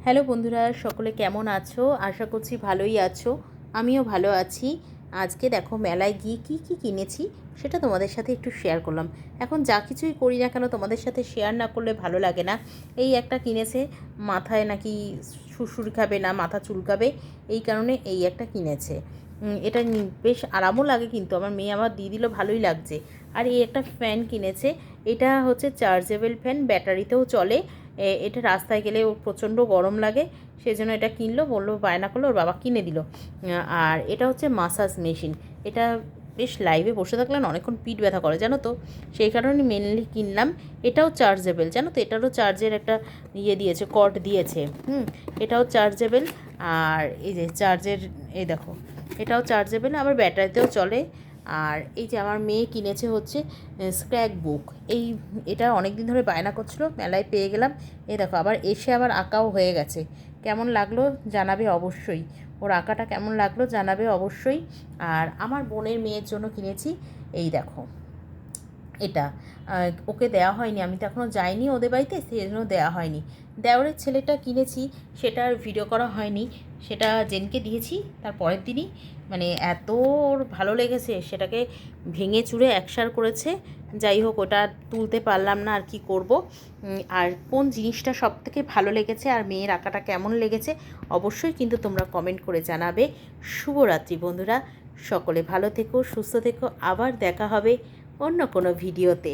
Hello বন্ধুরা, সকলে কেমন আছো? আশা করছি ভালোই আছো। আমিও ভালো আছি। আজকে দেখো মেলায় গিয়ে কী কী কিনেছি সেটা তোমাদের সাথে একটু শেয়ার করলাম। এখন যা কিছুই করি না কেন তোমাদের সাথে শেয়ার না করলে ভালো লাগে না। এই একটা কিনেছে, মাথায় নাকি সুড়সুড়ি খাবে না, মাথা চুলকাবে, এই কারণে এই একটা কিনেছে। এটা বেশ আরামও লাগে, কিন্তু আমার মেয়ে আমার দিয়ে দিল, ভালোই লাগছে। আর এই একটা ফ্যান কিনেছে। এটা হচ্ছে চার্জেবল ফ্যান, ব্যাটারিতেও চলে। এটা রাস্তায় গেলে ওর প্রচণ্ড গরম লাগে, সেজন্য এটা কিনলো, বললো, বায়না করলো, ওর বাবা কিনে দিল। আর এটা হচ্ছে মাসাজ মেশিন। এটা বেশ লাইভে বসে থাকলে না অনেকক্ষণ পিঠ ব্যথা করে, জানো তো, সেই কারণে মেনলি কিনলাম। এটাও চার্জেবল, জানো তো, এটারও চার্জের একটা দিয়েছে, কর্ড দিয়েছে। এটাও চার্জেবল। আর এই যে চার্জের, এই দেখো, এটাও চার্জেবল, আবার ব্যাটারিতেও চলে। আর এই যে আমার মেয়ে কিনেছে হচ্ছে স্ক্র্যাপ বুক। এটা অনেক দিন ধরে বায়না করছিল, মেলায় পেয়ে গেলাম। এই দেখো, আবার এসে আবার আঁকাও হয়ে গেছে। কেমন লাগলো জানাবে অবশ্যই, ওর আঁকাটা কেমন লাগলো জানাবে অবশ্যই। আর আমার বোনের মেয়ের জন্য কিনেছি, এই দেখো, এটা ওকে দেওয়া হয়নি, আমি তো এখনও যাইনি ওদের বাড়িতে, সেই জন্য দেওয়া হয়নি। দেওরের ছেলেটা কিনেছি, সেটা আর ভিডিও করা হয়নি। সেটা জেনকে দিয়েছি তার পরের দিনই। মানে এত ওর ভালো লেগেছে, সেটাকে ভেঙে চুরে একসার করেছে। যাই হোক, ওটা তুলতে পারলাম না, আর কি করব। আর কোন জিনিসটা সব থেকে ভালো লেগেছে আর মেয়ের আঁকাটা কেমন লেগেছে অবশ্যই কিন্তু তোমরা কমেন্ট করে জানাবে। শুভরাত্রি বন্ধুরা, সকলে ভালো থেকো, সুস্থ থেকো, আবার দেখা হবে অন্য কোনো ভিডিওতে।